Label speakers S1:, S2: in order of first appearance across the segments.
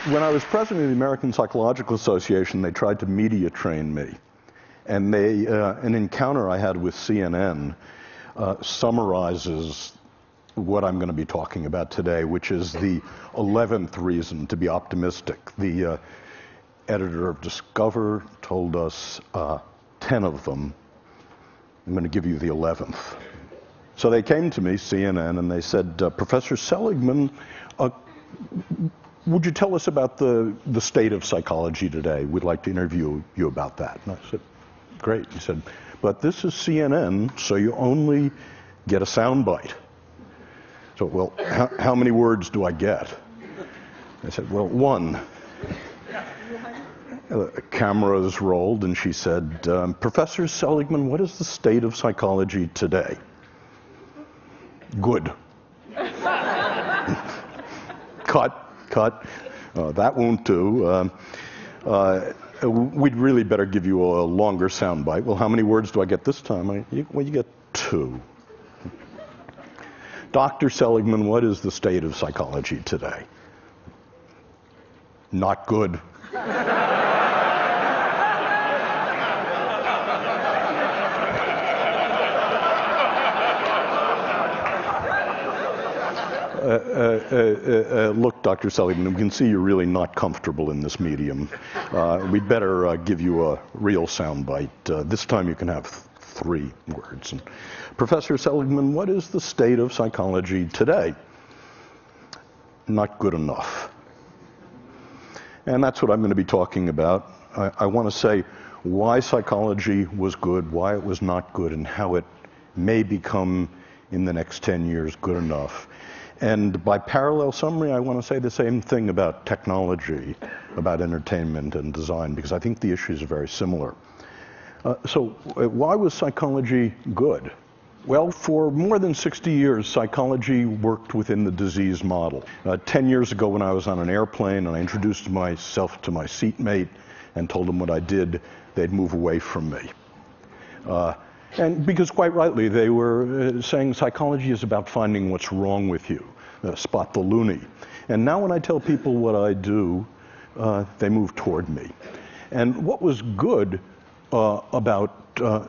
S1: When I was president of the American Psychological Association, they tried to media train me. And an encounter I had with CNN summarizes what I'm going to be talking about today, which is the 11th reason to be optimistic. The editor of Discover told us 10 of them. I'm going to give you the 11th. So they came to me, CNN, and they said, Professor Seligman, would you tell us about the state of psychology today? We'd like to interview you about that. And I said, great. He said, but this is CNN, so you only get a soundbite. So, well, how many words do I get? I said, well, one. Cameras rolled, and she said, Professor Seligman, what is the state of psychology today? Good. Cut. That won't do. We'd really better give you a longer soundbite. Well, how many words do I get this time? Well, you get 2. Dr. Seligman, what is the state of psychology today? Not good. Look, Dr. Seligman, we can see you're really not comfortable in this medium. We'd better give you a real soundbite. This time you can have 3 words. And, Professor Seligman, what is the state of psychology today? Not good enough. And that's what I'm going to be talking about. I want to say why psychology was good, why it was not good, and how it may become, in the next 10 years, good enough. And by parallel summary, I want to say the same thing about technology, about entertainment and design, because I think the issues are very similar. So why was psychology good? Well, for more than 60 years, psychology worked within the disease model. 10 years ago when I was on an airplane and I introduced myself to my seatmate and told them what I did, they'd move away from me. And because quite rightly, they were saying psychology is about finding what's wrong with you, spot the loony. And now when I tell people what I do, they move toward me. And what was good about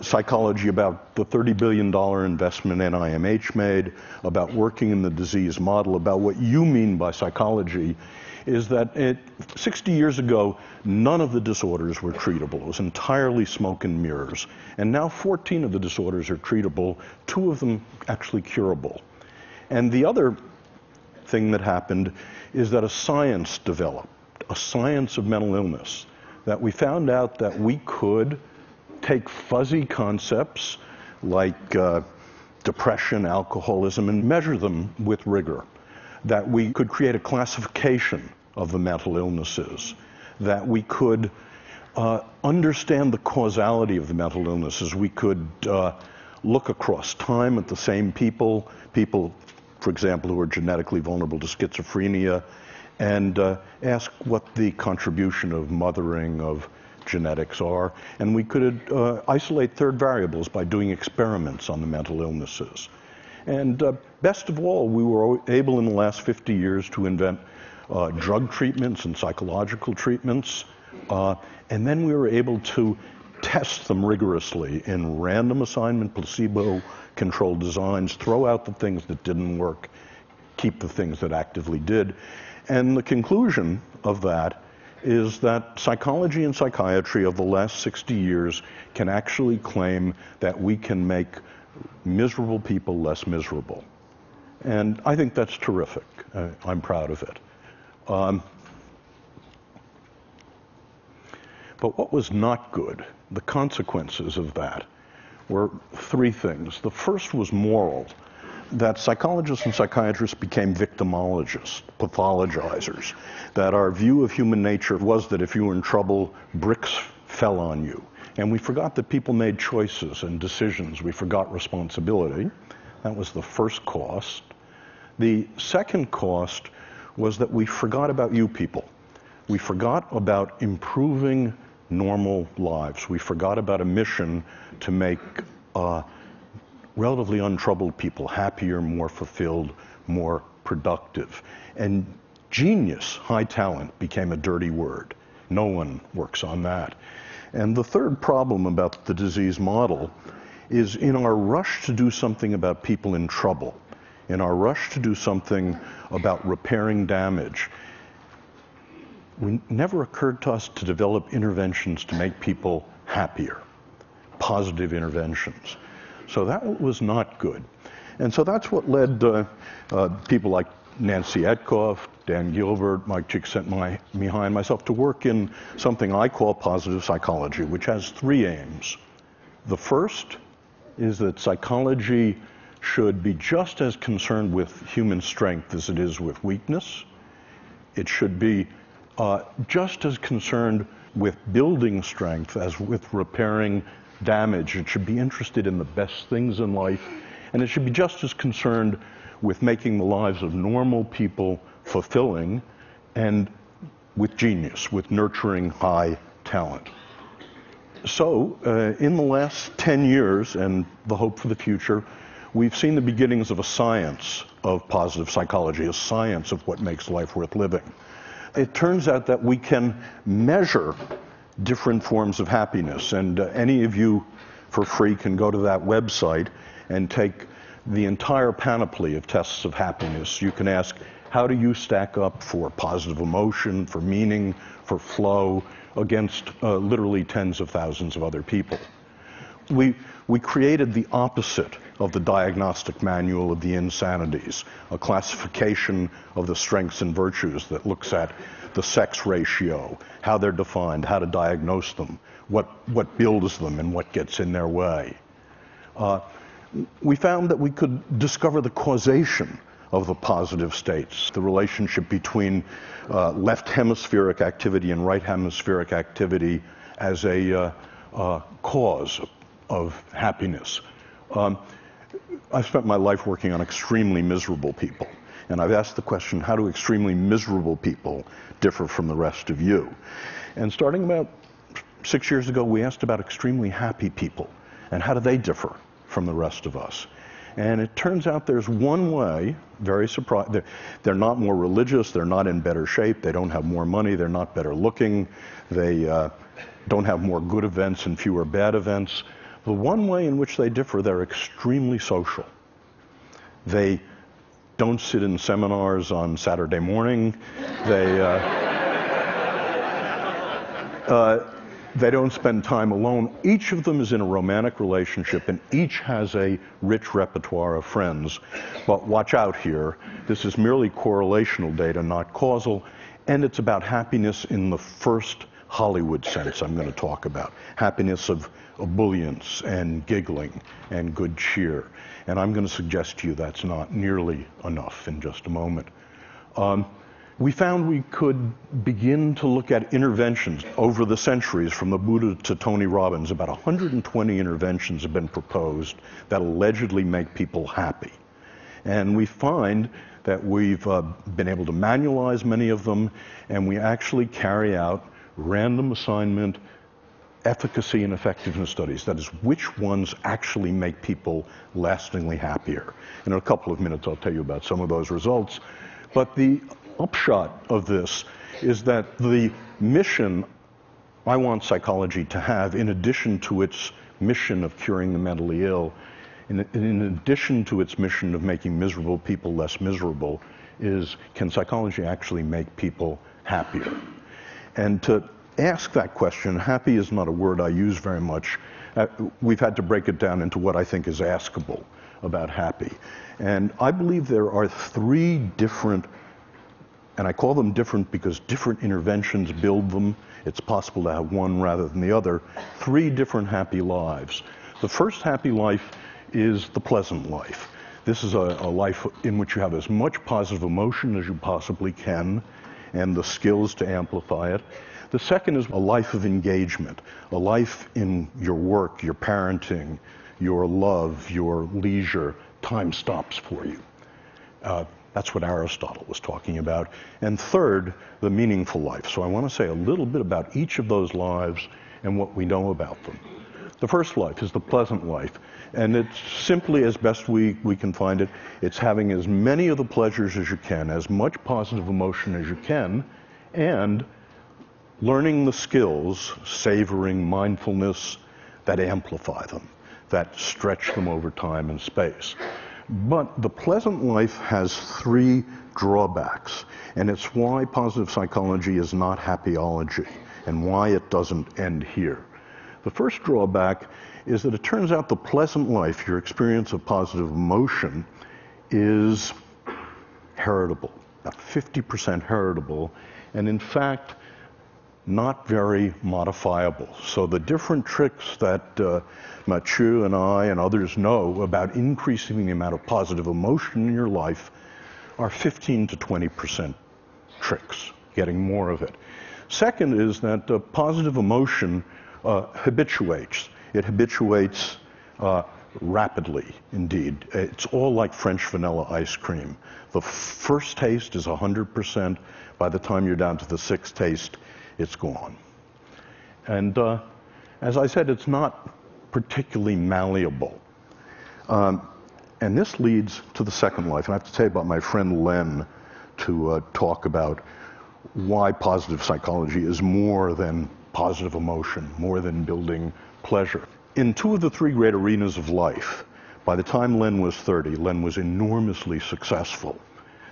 S1: psychology, about the $30 billion investment NIMH made, about working in the disease model, about what you mean by psychology, is that 60 years ago, none of the disorders were treatable. It was entirely smoke and mirrors. And now 14 of the disorders are treatable, 2 of them actually curable. And the other thing that happened is that a science developed, a science of mental illness, that we found out that we could take fuzzy concepts like depression, alcoholism, and measure them with rigor. That we could create a classification of the mental illnesses, that we could understand the causality of the mental illnesses. We could look across time at the same people, for example, who are genetically vulnerable to schizophrenia, and ask what the contribution of mothering, of genetics are. And we could isolate third variables by doing experiments on the mental illnesses. And best of all, we were able in the last 50 years to invent drug treatments and psychological treatments. And then we were able to test them rigorously in random assignment, placebo-controlled designs, throw out the things that didn't work, keep the things that actively did. And the conclusion of that is that psychology and psychiatry of the last 60 years can actually claim that we can make miserable people less miserable. And I think that's terrific. I'm proud of it. But what was not good, the consequences of that, were 3 things. The first was moral, that psychologists and psychiatrists became victimologists, pathologizers, that our view of human nature was that if you were in trouble, bricks fell on you. And we forgot that people made choices and decisions. We forgot responsibility. That was the first cost. The second cost was that we forgot about you people. We forgot about improving normal lives. We forgot about a mission to make relatively untroubled people happier, more fulfilled, more productive. And Genius, high talent, became a dirty word. No one works on that. And the third problem about the disease model is in our rush to do something about people in trouble, in our rush to do something about repairing damage, it never occurred to us to develop interventions to make people happier, positive interventions. So that was not good. And so that's what led people like Nancy Etkoff, Dan Gilbert, Mike Csikszentmihalyi, and myself to work in something I call positive psychology, which has three aims. The first is that psychology should be just as concerned with human strength as it is with weakness. It should be just as concerned with building strength as with repairing damage. It should be interested in the best things in life, and it should be just as concerned with making the lives of normal people fulfilling and with genius, with nurturing high talent. So in the last 10 years, and the hope for the future, we've seen the beginnings of a science of positive psychology, a science of what makes life worth living. It turns out that we can measure different forms of happiness, and any of you for free can go to that website and take the entire panoply of tests of happiness. You can ask, how do you stack up for positive emotion, for meaning, for flow, against literally tens of thousands of other people. We created the opposite of the diagnostic manual of the insanities, a classification of the strengths and virtues that looks at the sex ratio, how they're defined, how to diagnose them, what builds them and what gets in their way. We found that we could discover the causation of the positive states, the relationship between left hemispheric activity and right hemispheric activity as a cause of happiness. I've spent my life working on extremely miserable people, and I've asked the question, how do extremely miserable people differ from the rest of you? And starting about 6 years ago, we asked about extremely happy people, and how do they differ from the rest of us? And it turns out there's one way, very surprising, they're not more religious, they're not in better shape, they don't have more money, they're not better looking, they don't have more good events and fewer bad events. The one way in which they differ, they're extremely social. They don't sit in seminars on Saturday morning. They don't spend time alone. Each of them is in a romantic relationship, and each has a rich repertoire of friends. But watch out here. This is merely correlational data, not causal, and it's about happiness in the first Hollywood sense I'm going to talk about. Happiness of ebullience and giggling and good cheer. And I'm going to suggest to you that's not nearly enough in just a moment. We found we could begin to look at interventions over the centuries, from the Buddha to Tony Robbins. About 120 interventions have been proposed that allegedly make people happy. And we find that we've been able to manualize many of them, and we actually carry out random assignment efficacy and effectiveness studies. That is, which ones actually make people lastingly happier. In a couple of minutes, I'll tell you about some of those results. But the upshot of this is that the mission I want psychology to have, in addition to its mission of curing the mentally ill, in addition to its mission of making miserable people less miserable, is, can psychology actually make people happier? And to ask that question, happy is not a word I use very much. We've had to break it down into what I think is askable about happy. And I believe there are three different, and I call them different because different interventions build them. It's possible to have one rather than the other. Three different happy lives. The first happy life is the pleasant life. This is a life in which you have as much positive emotion as you possibly can, and the skills to amplify it. The second is a life of engagement, a life in your work, your parenting, your love, your leisure. Time stops for you. That's what Aristotle was talking about. And third, the meaningful life. So I want to say a little bit about each of those lives and what we know about them. The first life is the pleasant life. And it's simply, as best we can find it, it's having as many of the pleasures as you can, as much positive emotion as you can, and learning the skills, savoring, mindfulness, that amplify them, that stretch them over time and space. But the pleasant life has three drawbacks, and it's why positive psychology is not happyology, and why it doesn't end here. The first drawback is that it turns out the pleasant life, your experience of positive emotion, is heritable, about 50% heritable, and in fact, not very modifiable. So the different tricks that Mathieu and I and others know about increasing the amount of positive emotion in your life are 15 to 20% tricks, getting more of it. Second is that positive emotion habituates. It habituates rapidly, indeed. It's all like French vanilla ice cream. The first taste is 100%. By the time you're down to the sixth taste, it's gone. And as I said, it's not particularly malleable. And this leads to the second life. And I have to tell you about my friend Len to talk about why positive psychology is more than positive emotion, more than building pleasure. In two of the three great arenas of life, by the time Len was 30, Len was enormously successful.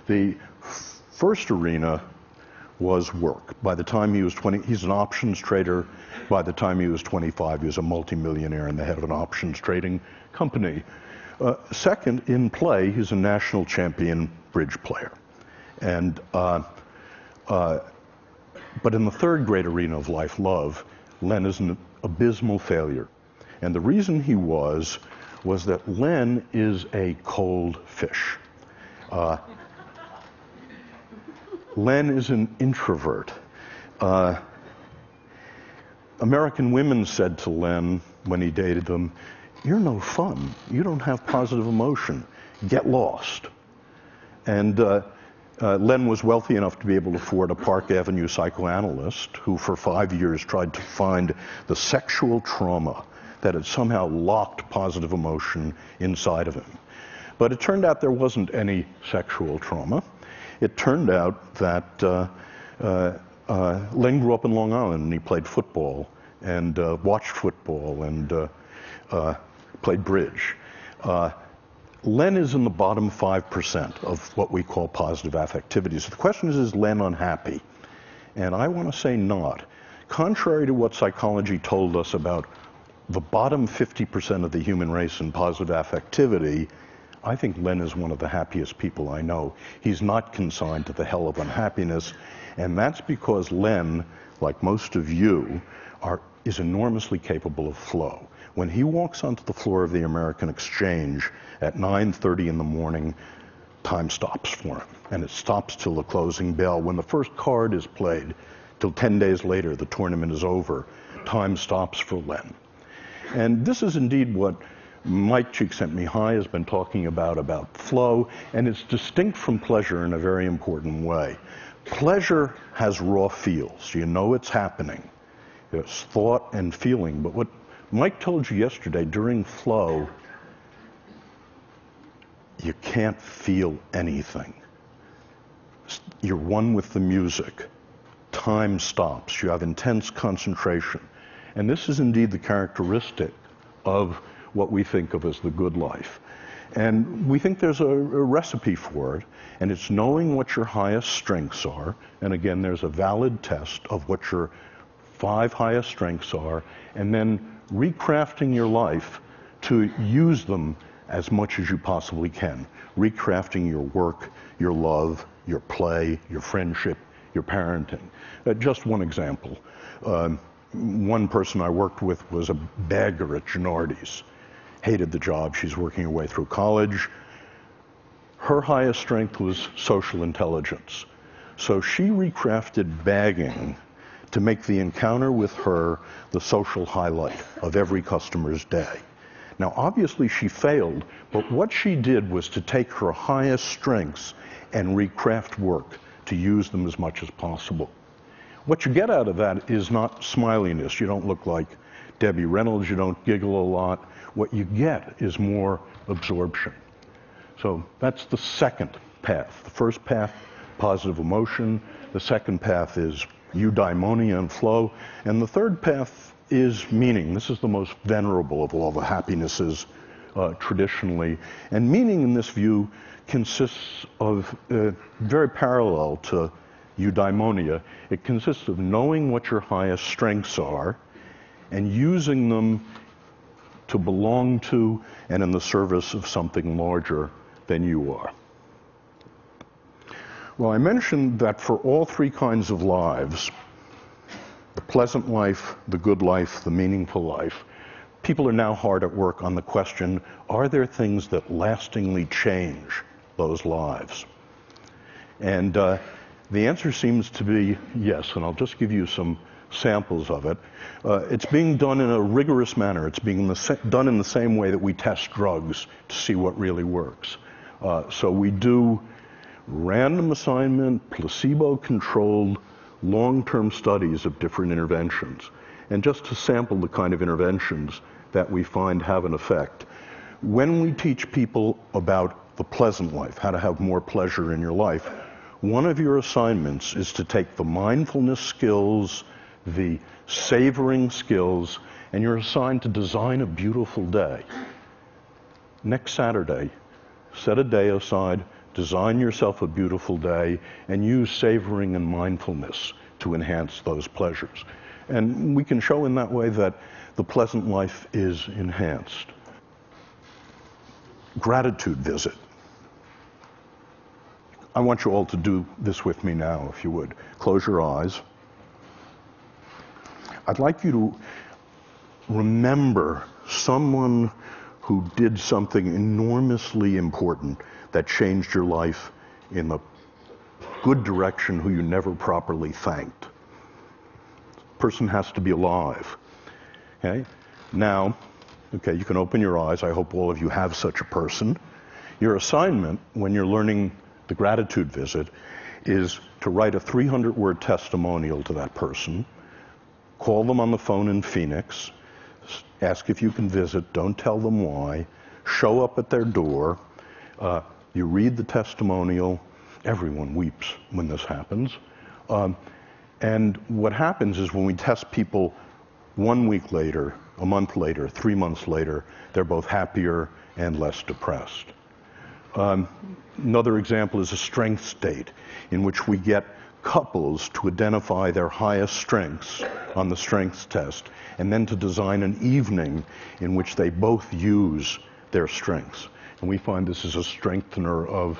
S1: The first arena was work. By the time he was 20, he's an options trader. By the time he was 25, he was a multimillionaire and the head of an options trading company. Second, in play, he's a national champion bridge player. And but in the third great arena of life, love, Len is an abysmal failure. And the reason he was that Len is a cold fish. Len is an introvert. American women said to Len when he dated them, "You're no fun. You don't have positive emotion. Get lost." And Len was wealthy enough to be able to afford a Park Avenue psychoanalyst who for 5 years tried to find the sexual trauma that had somehow locked positive emotion inside of him. But it turned out there wasn't any sexual trauma. It turned out that Len grew up in Long Island and he played football and watched football and played bridge. Len is in the bottom 5% of what we call positive affectivity. So the question is Len unhappy? And I want to say not. Contrary to what psychology told us about the bottom 50% of the human race in positive affectivity, I think Len is one of the happiest people I know. He's not consigned to the hell of unhappiness, and that's because Len, like most of you, is enormously capable of flow. When he walks onto the floor of the American Exchange at 9:30 in the morning, time stops for him, and it stops till the closing bell. When the first card is played, till 10 days later, the tournament is over, time stops for Len. And this is indeed what Mike Csikszentmihalyi has been talking about flow, and it's distinct from pleasure in a very important way. Pleasure has raw feels. You know it's happening. It's thought and feeling. But what Mike told you yesterday, during flow, you can't feel anything. You're one with the music. Time stops. You have intense concentration. And this is indeed the characteristic of what we think of as the good life. And we think there's a recipe for it, and it's knowing what your highest strengths are. And again, there's a valid test of what your 5 highest strengths are, and then recrafting your life to use them as much as you possibly can. Recrafting your work, your love, your play, your friendship, your parenting. Just one example. One person I worked with was a bagger at Gennardi's. Hated the job. She's working her way through college. Her highest strength was social intelligence. So she recrafted bagging to make the encounter with her the social highlight of every customer's day. Now, obviously she failed, but what she did was to take her highest strengths and recraft work to use them as much as possible. What you get out of that is not smiliness. You don't look like Debbie Reynolds. You don't giggle a lot. what you get is more absorption. So that's the second path. The first path, positive emotion. The second path is eudaimonia and flow. And the third path is meaning. This is the most venerable of all the happinesses traditionally. And meaning in this view consists of, very parallel to eudaimonia, it consists of knowing what your highest strengths are and using them to belong to and in the service of something larger than you are. Well, I mentioned that for all three kinds of lives, the pleasant life, the good life, the meaningful life, people are now hard at work on the question, are there things that lastingly change those lives? And the answer seems to be yes, and I'll just give you some samples of it. It's being done in a rigorous manner. It's being done in the same way that we test drugs to see what really works. So we do random assignment, placebo-controlled, long-term studies of different interventions. And just to sample the kind of interventions that we find have an effect, when we teach people about the pleasant life, how to have more pleasure in your life, one of your assignments is to take the mindfulness skills, the savoring skills, and you're assigned to design a beautiful day. Next Saturday, set a day aside, design yourself a beautiful day, and use savoring and mindfulness to enhance those pleasures. And we can show in that way that the pleasant life is enhanced. Gratitude visit. I want you all to do this with me now, if you would. Close your eyes. I'd like you to remember someone who did something enormously important that changed your life in the good direction, who you never properly thanked. The person has to be alive. Okay? Now, okay, you can open your eyes. I hope all of you have such a person. Your assignment when you're learning the gratitude visit is to write a 300-word testimonial to that person, call them on the phone in Phoenix, ask if you can visit, don't tell them why, show up at their door, you read the testimonial. Everyone weeps when this happens. And what happens is when we test people 1 week later, a month later, 3 months later, they're both happier and less depressed. Another example is a strength state in which we get couples to identify their highest strengths on the strengths test and then to design an evening in which they both use their strengths. And we find this is a strengthener of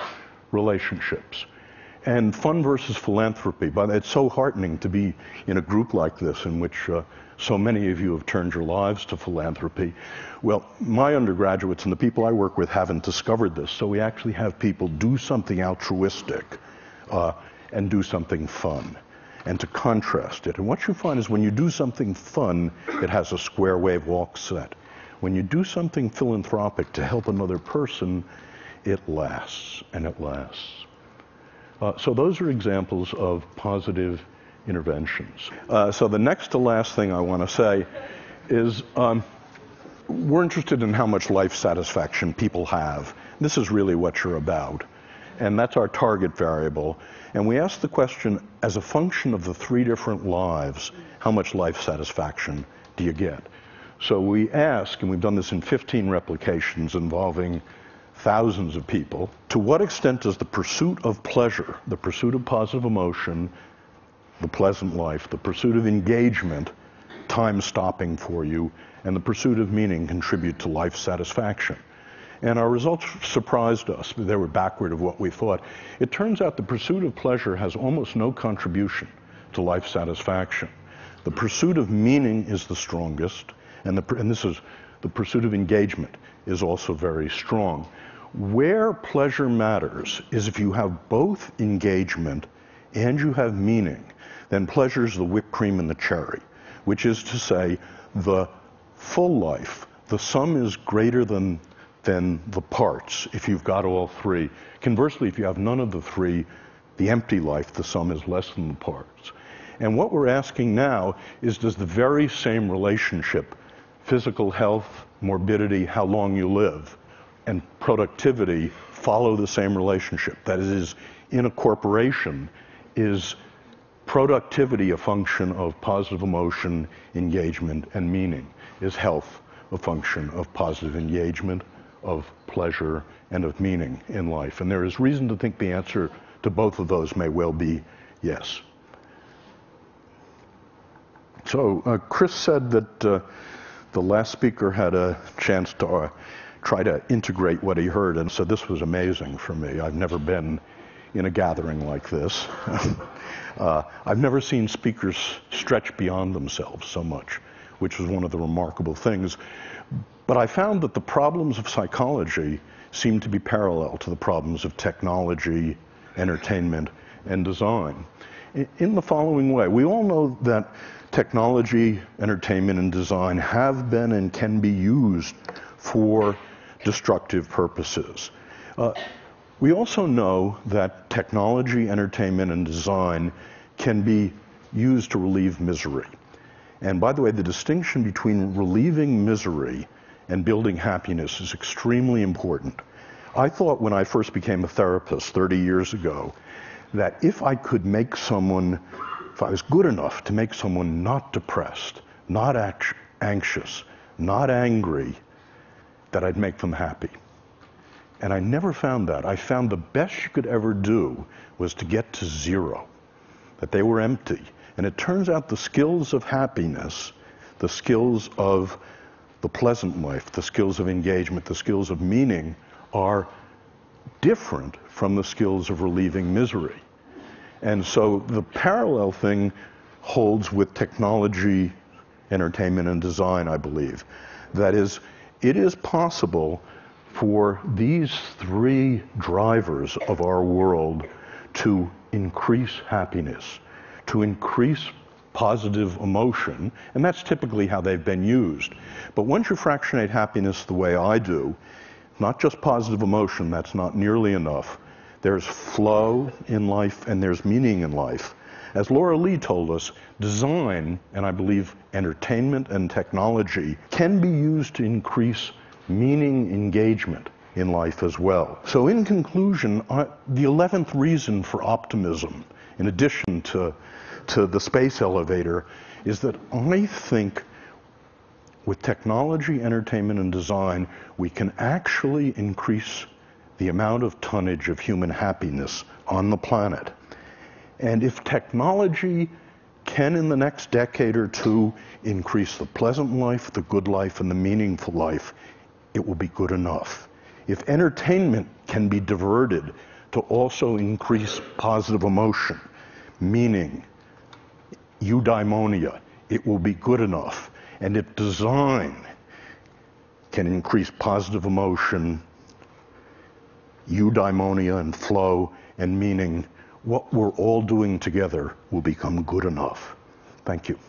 S1: relationships. And fun versus philanthropy, but it's so heartening to be in a group like this in which so many of you have turned your lives to philanthropy. Well, my undergraduates and the people I work with haven't discovered this, so we actually have people do something altruistic and do something fun, and to contrast it. And what you find is when you do something fun, it has a square wave walk set. When you do something philanthropic to help another person, it lasts, and it lasts. So those are examples of positive interventions. So the next to last thing I want to say is we're interested in how much life satisfaction people have. This is really what you're about. And that's our target variable. And we ask the question, as a function of the 3 different lives, how much life satisfaction do you get? So we ask, and we've done this in 15 replications involving thousands of people, to what extent does the pursuit of pleasure, the pursuit of positive emotion, the pleasant life, the pursuit of engagement, time stopping for you, and the pursuit of meaning contribute to life satisfaction? And our results surprised us. They were backward of what we thought. It turns out the pursuit of pleasure has almost no contribution to life satisfaction. The pursuit of meaning is the strongest, and this is the pursuit of engagement is also very strong. Where pleasure matters is if you have both engagement and you have meaning, then pleasure is the whipped cream and the cherry, which is to say the full life, the sum is greater than the parts if you've got all 3. Conversely, if you have none of the 3, the empty life, the sum is less than the parts. And what we're asking now is, does the very same relationship physical health, morbidity, how long you live, and productivity follow the same relationship. That is, in a corporation, is productivity a function of positive emotion, engagement, and meaning? Is health a function of positive engagement, of pleasure, and of meaning in life? And there is reason to think the answer to both of those may well be yes. So Chris said that the last speaker had a chance to try to integrate what he heard, and so this was amazing for me. I've never been in a gathering like this. I've never seen speakers stretch beyond themselves so much, which was one of the remarkable things. But I found that the problems of psychology seem to be parallel to the problems of technology, entertainment, and design. In the following way, we all know that technology, entertainment, and design have been and can be used for destructive purposes. We also know that technology, entertainment, and design can be used to relieve misery. And by the way, the distinction between relieving misery and building happiness is extremely important. I thought when I first became a therapist 30 years ago that if I could make someone, if I was good enough to make someone not depressed, not anxious, not angry, that I'd make them happy. And I never found that. I found the best you could ever do was to get to zero, that they were empty. And it turns out the skills of happiness, the skills of the pleasant life, the skills of engagement, the skills of meaning are different from the skills of relieving misery. And so the parallel thing holds with technology, entertainment, and design, I believe. That is, it is possible for these three drivers of our world to increase happiness, to increase positive emotion, and that's typically how they've been used. But once you fractionate happiness the way I do, not just positive emotion, that's not nearly enough. There's flow in life and there's meaning in life. As Laura Lee told us, design, and I believe entertainment and technology, can be used to increase meaning engagement in life as well. So in conclusion, the 11th reason for optimism, in addition to the space elevator, is that I think with technology, entertainment, and design, we can actually increase the amount of tonnage of human happiness on the planet. And if technology can, in the next decade or two, increase the pleasant life, the good life, and the meaningful life, it will be good enough. If entertainment can be diverted to also increase positive emotion, meaning, eudaimonia, it will be good enough. And if design can increase positive emotion, eudaimonia, and flow, and meaning, what we're all doing together will become good enough. Thank you.